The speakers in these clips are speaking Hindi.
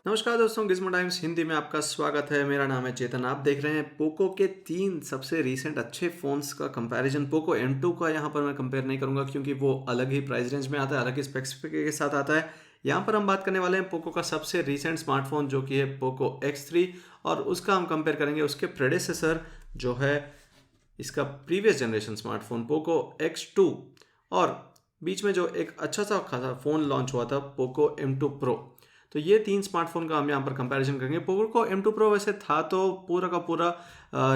नमस्कार दोस्तों, गिज़्मो टाइम्स हिंदी में आपका स्वागत है। मेरा नाम है चेतन। आप देख रहे हैं पोको के 3 सबसे रीसेंट अच्छे फ़ोन्स का कंपैरिजन। पोको M2 का यहाँ पर मैं कंपेयर नहीं करूँगा क्योंकि वो अलग ही प्राइस रेंज में आता है, अलग ही स्पेसिफिक के साथ आता है। यहाँ पर हम बात करने वाले हैं पोको का सबसे रीसेंट स्मार्टफ़ोन जो कि है पोको X3, और उसका हम कंपेयर करेंगे उसके प्रेडेसेसर जो है इसका previous generation smartphone Poco X2, और बीच में जो एक अच्छा सा खासा फ़ोन लॉन्च हुआ था पोको M2 प्रो। तो ये 3 स्मार्टफ़ोन का हम यहाँ पर कंपैरिजन करेंगे। पोको M2 प्रो वैसे था तो पूरा का पूरा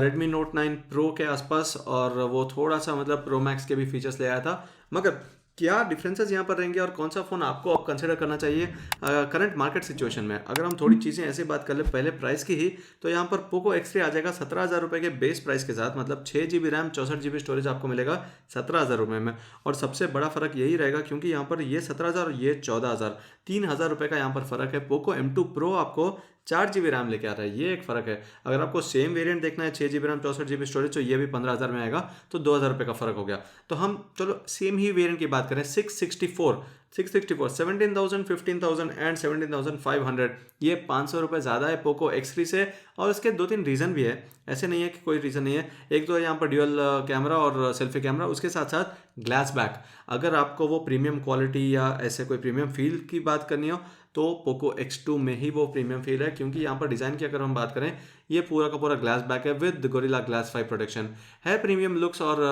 रेडमी नोट 9 प्रो के आसपास, और वो थोड़ा सा मतलब प्रो मैक्स के भी फीचर्स ले आया था। मगर क्या डिफरेंसेस यहाँ पर रहेंगे और कौन सा फ़ोन आपको अब कंसिडर करना चाहिए करंट मार्केट सिचुएशन में? अगर हम थोड़ी चीज़ें ऐसे बात कर ले पहले प्राइस की ही, तो यहाँ पर पोको X3 आ जाएगा 17,000 रुपये के बेस प्राइस के साथ। मतलब 6 GB रैम 64 GB स्टोरेज आपको मिलेगा 17,000 रुपये में। और सबसे बड़ा फ़र्क यही रहेगा क्योंकि यहाँ पर ये 17,000 और ये 14,000, 3,000 रुपये का यहाँ पर फ़र्क है। पोको M2 प्रो आपको 4 GB रैम लेके आ रहा है, ये एक फ़र्क है। अगर आपको सेम वेरिएंट देखना है 6 GB रैम 64 GB स्टोरेज, तो ये भी 15,000 में आएगा, तो 2,000 रुपये का फ़र्क हो गया। तो हम चलो सेम ही वेरिएंट की बात करें। 664 17,000 15,000 एंड 17,500, ये 500 रुपये ज़्यादा है पोको X3 से। और इसके 2-3 रीज़न भी है, ऐसे नहीं है कि कोई रीज़न नहीं है। एक तो है यहाँ पर ड्यूअल कैमरा और सेल्फी कैमरा, उसके साथ साथ ग्लास बैक। अगर आपको वो प्रीमियम क्वालिटी या ऐसे कोई प्रीमियम फील की बात करनी हो तो पोको X2 में ही वो प्रीमियम फील है, क्योंकि यहाँ पर डिज़ाइन की अगर हम बात करें, ये पूरा का पूरा ग्लास बैक है विद गोरिल्ला ग्लास 5 प्रोटेक्शन है। प्रीमियम लुक्स और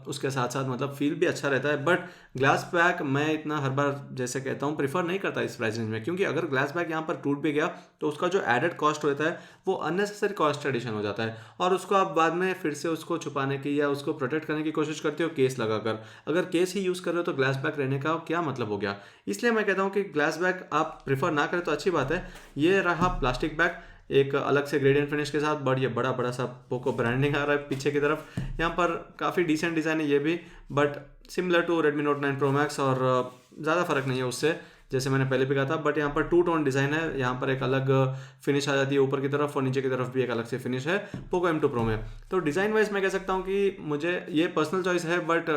उसके साथ साथ मतलब फील भी अच्छा रहता है। बट ग्लास बैक मैं इतना हर बार जैसे कहता हूँ प्रीफर नहीं करता इस प्राइस रेंज में, क्योंकि अगर ग्लास बैक यहाँ पर टूट भी गया तो उसका जो एडेड कॉस्ट होता है वो अननेसेसरी कॉस्ट एडिशन हो जाता है, और उसको आप बाद में फिर से उसको छुपाने की या उसको प्रोटेक्ट करने की कोशिश करते हो केस लगाकर। अगर केस ही यूज़ कर रहे हो तो ग्लास बैक रहने का क्या मतलब हो गया? इसलिए मैं कहता हूँ कि ग्लास बैक आप प्रीफर ना करें तो अच्छी बात है। ये रहा प्लास्टिक बैग, एक अलग से ग्रेडियंट फिनिश के साथ, बट ये बड़ा बड़ा सा पोको ब्रांडिंग आ रहा है पीछे की तरफ। यहाँ पर काफ़ी डिसेंट डिज़ाइन है ये भी, but similar to Redmi Note 9 pro max, और ज़्यादा फर्क नहीं है उससे, जैसे मैंने पहले भी कहा था। बट यहाँ पर टू टोन डिज़ाइन है, यहाँ पर एक अलग फिनिश आ जाती है ऊपर की तरफ, और नीचे की तरफ भी एक अलग से फिनिश है पोको M2 प्रो में। तो डिज़ाइन वाइज मैं कह सकता हूँ कि मुझे ये पर्सनल चॉइस है, बट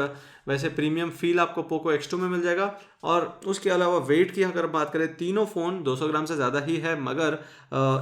वैसे प्रीमियम फील आपको पोको X2 में मिल जाएगा। और उसके अलावा वेट की अगर बात करें, तीनों फ़ोन 200 ग्राम से ज़्यादा ही है, मगर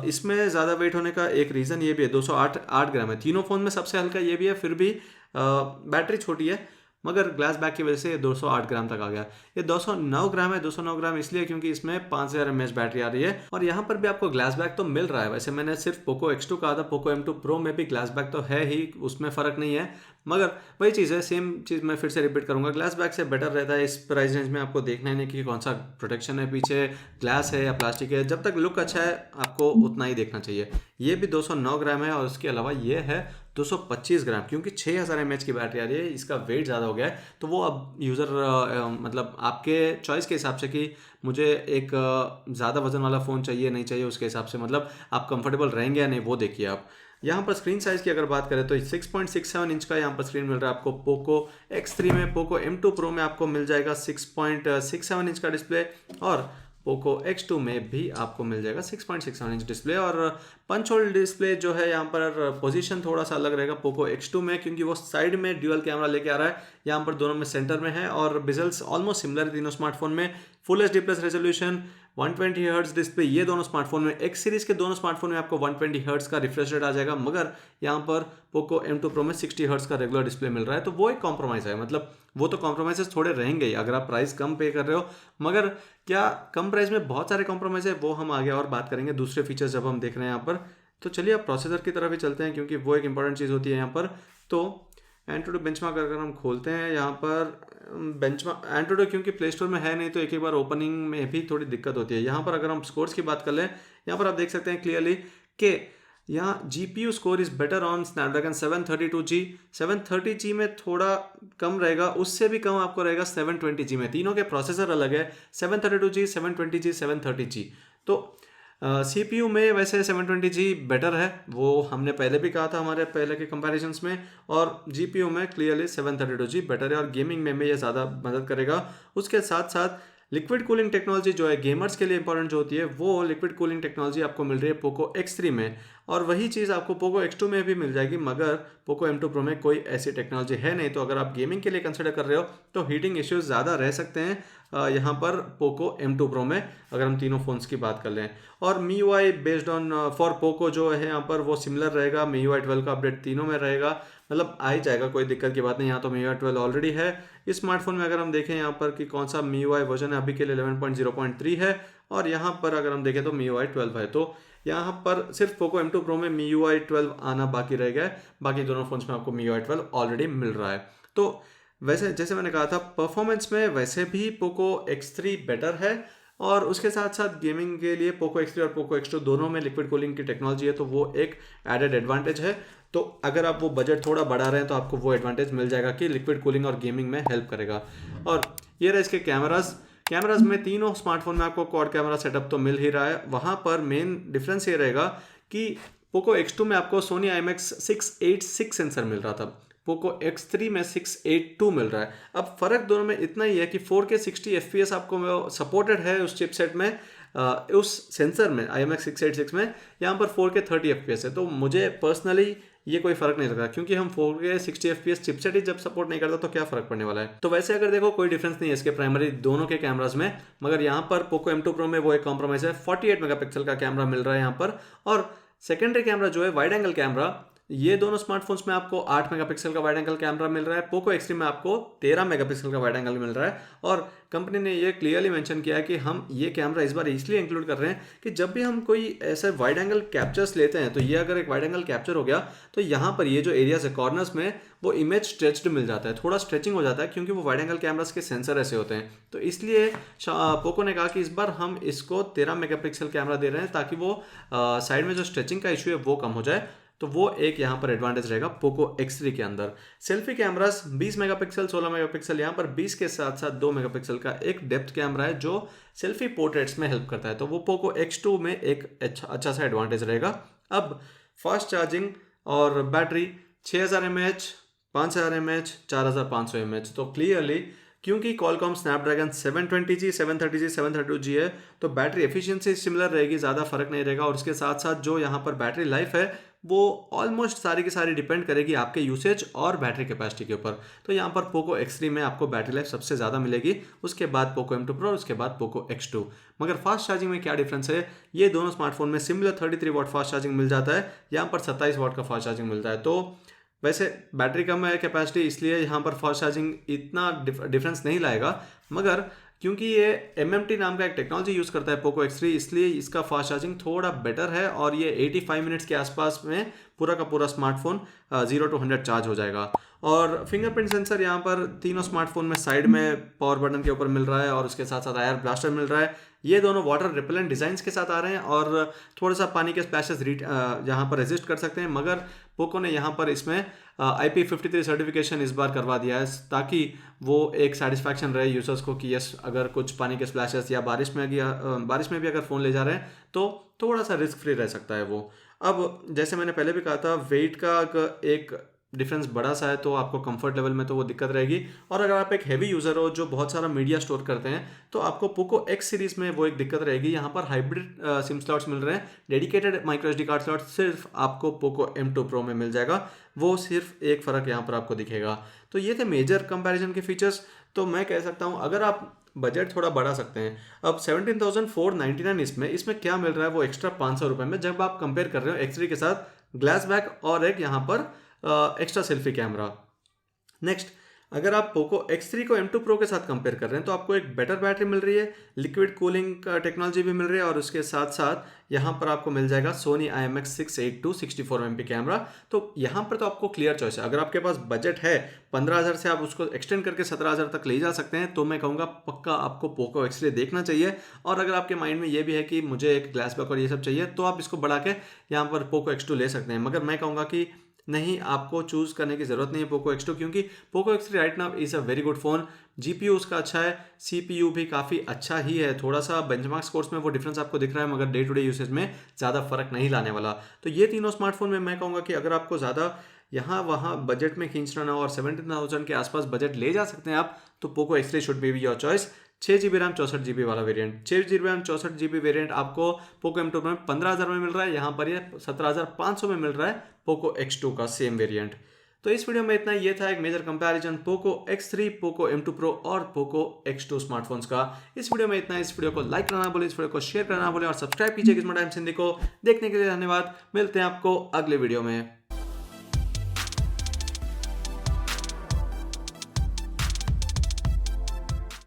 इसमें ज़्यादा वेट होने का एक रीज़न ये भी है, 208 ग्राम है। तीनों फ़ोन में सबसे हल्का ये भी है, फिर भी बैटरी छोटी है, मगर ग्लास बैक की वजह से ये 208 ग्राम तक आ गया। ये 209 ग्राम है, 209 ग्राम इसलिए क्योंकि इसमें 5000 mAh बैटरी आ रही है, और यहाँ पर भी आपको ग्लास बैक तो मिल रहा है। वैसे मैंने सिर्फ पोको X2 कहा था, पोको M2 प्रो में भी ग्लास बैक तो है ही, उसमें फ़र्क नहीं है। मगर वही चीज़ है, सेम चीज़ मैं फिर से रिपीट करूँगा, ग्लास बैक से बेटर रहता है इस प्राइस रेंज में। आपको देखना ही नहीं कि कौन सा प्रोटेक्शन है पीछे, ग्लास है या प्लास्टिक है, जब तक लुक अच्छा है आपको उतना ही देखना चाहिए। ये भी 209 ग्राम है, और उसके अलावा ये है 225 ग्राम, क्योंकि 6000 mAh की बैटरी आ रही है, इसका वेट ज़्यादा हो गया है। तो वो अब यूज़र मतलब आपके चॉइस के हिसाब से कि मुझे एक ज़्यादा वजन वाला फ़ोन चाहिए नहीं चाहिए, उसके हिसाब से मतलब आप कंफर्टेबल रहेंगे या नहीं वो देखिए आप। यहाँ पर स्क्रीन साइज़ की अगर बात करें तो 6.67 इंच का यहाँ पर स्क्रीन मिल रहा है आपको पोको X3 में। पोको M2 प्रो में आपको मिल जाएगा 6.67 इंच का डिस्प्ले, और पोको X2 में भी आपको मिल जाएगा 6.67 इंच डिस्प्ले। और पंच होल डिस्प्ले जो है, यहाँ पर पोजीशन थोड़ा सा अलग रहेगा पोको X2 में, क्योंकि वो साइड में ड्यूअल कैमरा लेके आ रहा है, यहाँ पर दोनों में सेंटर में है, और बिजल्स ऑलमोस्ट सिमिलर है तीनों स्मार्टफोन में। Full HD plus resolution, 120 hertz display, ये दोनों स्मार्टफोन में। X सीरीज़ के दोनों स्मार्टफोन में आपको 120 हर्ट्ज का रिफ्रेश रेट आ जाएगा, मगर यहाँ पर पोको M2 प्रो में 60 हर्ट्ज का रेगुलर डिस्प्ले मिल रहा है। तो वो एक कॉम्प्रोमाइज़ है, मतलब वो तो कॉम्प्रोमाइज़ थोड़े रहेंगे ही अगर आप प्राइस कम पे कर रहे हो। मगर क्या कम प्राइस में बहुत सारे कॉम्प्रोमाइज़ है, वो हम आगे और बात करेंगे दूसरे फीचर्स जब हम देख रहे हैं यहाँ पर। तो चलिए अब प्रोसेसर की तरफ ही चलते हैं, क्योंकि वो एक इंपॉर्टेंट चीज़ होती है यहाँ पर। तो एंट्रोडो बेंचमार्क अगर हम खोलते हैं यहाँ पर, बेंचमार्क एंट्रोडो क्योंकि प्ले स्टोर में है नहीं, तो एक एक बार ओपनिंग में भी थोड़ी दिक्कत होती है। यहाँ पर अगर हम स्कोर्स की बात कर लें, यहाँ पर आप देख सकते हैं क्लियरली कि यहाँ GPU score is better on Snapdragon 732G। 730G में थोड़ा कम रहेगा, उससे भी कम आपको रहेगा 720G में। तीनों के प्रोसेसर अलग है, 732G 720G 730G। तो CPU में वैसे 720G बेटर है, वो हमने पहले भी कहा था हमारे पहले के कंपैरिजन्स में। और GPU में क्लियरली 732G बेटर है, और गेमिंग में ये ज़्यादा मदद करेगा। उसके साथ साथ लिक्विड कूलिंग टेक्नोलॉजी जो है गेमर्स के लिए इंपॉर्टेंट जो होती है, वो लिक्विड कूलिंग टेक्नोलॉजी आपको मिल रही है पोको X3 में। और वही चीज़ आपको पोको X2 में भी मिल जाएगी, मगर पोको M2 Pro में कोई ऐसी टेक्नोलॉजी है नहीं। तो अगर आप गेमिंग के लिए कंसिडर कर रहे हो तो हीटिंग इश्यूज ज़्यादा रह सकते हैं यहाँ पर पोको M2 Pro में, अगर हम तीनों फ़ोन्स की बात कर लें। और MIUI based on for Poco जो है यहाँ पर वो सिमिलर रहेगा, MIUI 12 का अपडेट तीनों में रहेगा, मतलब आ ही जाएगा, कोई दिक्कत की बात नहीं। यहाँ तो MIUI 12 ऑलरेडी है इस स्मार्टफोन में। अगर हम देखें यहाँ पर कि कौन सा MIUI वर्जन है, अभी के लिए 11.0.3 है, और यहाँ पर अगर हम देखें तो MIUI 12 है। तो यहाँ पर सिर्फ पोको M2 Pro में MIUI 12 आना बाकी रह गया है, बाकी दोनों फोन्स में आपको MIUI 12 ऑलरेडी मिल रहा है। तो वैसे जैसे मैंने कहा था, परफॉर्मेंस में वैसे भी पोको X3 बेटर है, और उसके साथ साथ गेमिंग के लिए पोको X3 और पोको X2 दोनों में लिक्विड कूलिंग की टेक्नोलॉजी है, तो वो एक एडेड एडवांटेज है। तो अगर आप वो बजट थोड़ा बढ़ा रहे हैं तो आपको वो एडवांटेज मिल जाएगा कि लिक्विड कूलिंग और गेमिंग में हेल्प करेगा। और ये रहे इसके कैमराज में तीनों स्मार्टफोन में आपको क्वाड कैमरा सेटअप तो मिल ही रहा है। वहाँ पर मेन डिफरेंस ये रहेगा कि पोको X2 में आपको सोनी IMX 686 सेंसर मिल रहा था, पोको X3 में 682 मिल रहा है। अब फर्क दोनों में इतना ही है कि 4K 60 FPS आपको सपोर्टेड है उस चिपसेट में, उस सेंसर में IMX 686 में। यहाँ पर 4K 30 FPS है। तो मुझे पर्सनली ये कोई फर्क नहीं लग रहा, क्योंकि हम 4K 60 FPS चिपसेट ही जब सपोर्ट नहीं करता तो क्या फर्क पड़ने वाला है। तो वैसे अगर देखो कोई डिफरेंस नहीं है इसके प्राइमरी दोनों के कैमराज में, मगर यहाँ पर पोको M2 Pro में वो एक कॉम्प्रोमाइज है, 48 मेगापिक्सल का कैमरा मिल रहा है यहाँ पर। और सेकेंडरी कैमरा जो है वाइड एंगल कैमरा, ये दोनों स्मार्टफोन्स में आपको 8 मेगापिक्सल का वाइड एंगल कैमरा मिल रहा है, पोको X3 में आपको 13 मेगापिक्सल का वाइड एंगल मिल रहा है। और कंपनी ने ये क्लियरली मेंशन किया है कि हम ये कैमरा इस बार इसलिए इंक्लूड कर रहे हैं कि जब भी हम कोई ऐसे वाइड एंगल कैप्चर्स लेते हैं, तो ये अगर एक वाइड एंगल कैप्चर हो गया तो यहाँ पर ये जो एरियाज है कॉर्नर्स में, वो इमेज स्ट्रेच्ड मिल जाता है, थोड़ा स्ट्रेचिंग हो जाता है, क्योंकि वो वाइड एंगल कैमरास के सेंसर ऐसे होते हैं। तो इसलिए पोको ने कहा कि इस बार हम इसको 13 मेगापिक्सल कैमरा दे रहे हैं, ताकि वो साइड में जो स्ट्रेचिंग का इशू है वो कम हो जाए। तो वो एक यहाँ पर एडवांटेज रहेगा पोको X3 के अंदर। सेल्फी कैमरास 20 मेगापिक्सल 16 मेगापिक्सल, यहाँ पर 20 के साथ साथ 2 मेगापिक्सल का एक डेप्थ कैमरा है जो सेल्फी पोर्ट्रेट्स में हेल्प करता है। तो वो पोको X2 में एक अच्छा सा एडवांटेज रहेगा। अब फास्ट चार्जिंग और बैटरी 6000 mAh, 5000 mAh, 4500 mAh, तो क्लियरली क्योंकि Qualcomm Snapdragon 720G, 730G, 732G है, तो बैटरी एफिशिएंसी सिमिलर रहेगी, ज़्यादा फर्क नहीं रहेगा। और उसके साथ साथ जो यहाँ पर बैटरी लाइफ है वो ऑलमोस्ट सारी की सारी डिपेंड करेगी आपके यूसेज और बैटरी कैपेसिटी के ऊपर। तो यहाँ पर पोको X3 में आपको बैटरी लाइफ सबसे ज़्यादा मिलेगी, उसके बाद पोको M2 Pro, उसके बाद पोको X2। मगर फास्ट चार्जिंग में क्या डिफरेंस है, ये दोनों स्मार्टफोन में सिमिलर 33 वाट फास्ट चार्जिंग मिल जाता है, यहाँ पर 27 वाट का फास्ट चार्जिंग मिलता है। तो वैसे बैटरी कम है कैपेसिटी, इसलिए यहाँ पर फास्ट चार्जिंग इतना डिफरेंस नहीं लाएगा, मगर क्योंकि ये MMT नाम का एक टेक्नोलॉजी यूज़ करता है पोको X3, इसलिए इसका फास्ट चार्जिंग थोड़ा बेटर है, और ये 85 मिनट्स के आसपास में पूरा का पूरा स्मार्टफोन 0 to 100 चार्ज हो जाएगा। और फिंगरप्रिंट सेंसर यहाँ पर तीनों स्मार्टफोन में साइड में पावर बटन के ऊपर मिल रहा है, और उसके साथ साथ आयर ब्लास्टर मिल रहा है। ये दोनों वाटर रिपेलेंट डिज़ाइंस के साथ आ रहे हैं, और थोड़ा सा पानी के स्प्लैशेस यहाँ पर रेजिस्ट कर सकते हैं। मगर पोको ने यहाँ पर इसमें IP53 सर्टिफिकेशन इस बार करवा दिया है, ताकि वो एक सेटिस्फैक्शन रहे यूजर्स को कि यस, अगर कुछ पानी के स्प्लैशेस या बारिश में भी अगर फ़ोन ले जा रहे हैं तो थोड़ा सा रिस्क फ्री रह सकता है वो। अब जैसे मैंने पहले भी कहा था, वेट का एक डिफरेंस बड़ा सा है, तो आपको कंफर्ट लेवल में तो वो दिक्कत रहेगी। और अगर आप एक हैवी यूज़र हो जो बहुत सारा मीडिया स्टोर करते हैं, तो आपको पोको X सीरीज़ में वो एक दिक्कत रहेगी। यहाँ पर हाइब्रिड सिम स्लॉट्स मिल रहे हैं, dedicated micro SD card slot सिर्फ आपको पोको M2 Pro में मिल जाएगा, वो सिर्फ एक फ़र्क यहाँ पर आपको दिखेगा। तो ये थे मेजर कंपैरिजन के फीचर्स। तो मैं कह सकता हूँ अगर आप बजट थोड़ा बढ़ा सकते हैं, अब 17,499 इसमें क्या मिल रहा है वो एक्स्ट्रा 500 रुपये में, जब आप कंपेयर कर रहे हो X3 के साथ ग्लास बैक और एक यहाँ पर एक्स्ट्रा सेल्फी कैमरा। नेक्स्ट, अगर आप पोको X3 को M2 Pro के साथ कंपेयर कर रहे हैं तो आपको एक बेटर बैटरी मिल रही है, लिक्विड कूलिंग का टेक्नोलॉजी भी मिल रही है, और उसके साथ साथ यहाँ पर आपको मिल जाएगा सोनी IMX 682 64 MP कैमरा। तो यहाँ पर तो आपको क्लियर चॉइस है। अगर आपके पास बजट है 15,000 से, आप उसको एक्सटेंड करके 17,000 तक ले जा सकते हैं, तो मैं कहूँगा पक्का आपको पोको X3 देखना चाहिए। और अगर आपके माइंड में ये भी है कि मुझे एक ग्लास बैक और ये सब चाहिए, तो आप इसको बढ़ा के यहाँ पर पोको X2 ले सकते हैं। मगर मैं कहूँगा कि नहीं, आपको चूज़ करने की ज़रूरत नहीं है पोको X2, क्योंकि Poco X3 right now is a very good phone. GPU उसका अच्छा है, CPU भी काफ़ी अच्छा ही है, थोड़ा सा बेंचमार्क स्कोर्स में वो डिफरेंस आपको दिख रहा है, मगर डे टू डे यूसेज में ज़्यादा फर्क नहीं लाने वाला। तो ये तीनों स्मार्टफोन में मैं कहूँगा कि अगर आपको ज़्यादा यहाँ वहाँ बजट में खींचना ना हो और 17,000 के आसपास बजट ले जा सकते हैं आप, तो Poco X3 should be your choice. 6 GB RAM 64 GB वाला variant, 6 GB RAM 64 GB variant आपको पोको M2 में 15,000 में मिल रहा है। यहाँ पर ये 17,500 में मिल रहा है पोको X2 का सेम वेरिएंट। तो इस वीडियो में इतना, ये था एक major comparison Poco X3, Poco M2 Pro और पोको X2 स्मार्टफोन्स का। इस वीडियो में इतना। इस वीडियो को लाइक करना भूलें, इस वीडियो को शेयर करना भूलें और सब्सक्राइब कीजिए स्मार्ट टाइम्स हिंदी को। देखने के लिए धन्यवाद। मिलते हैं आपको अगले वीडियो में।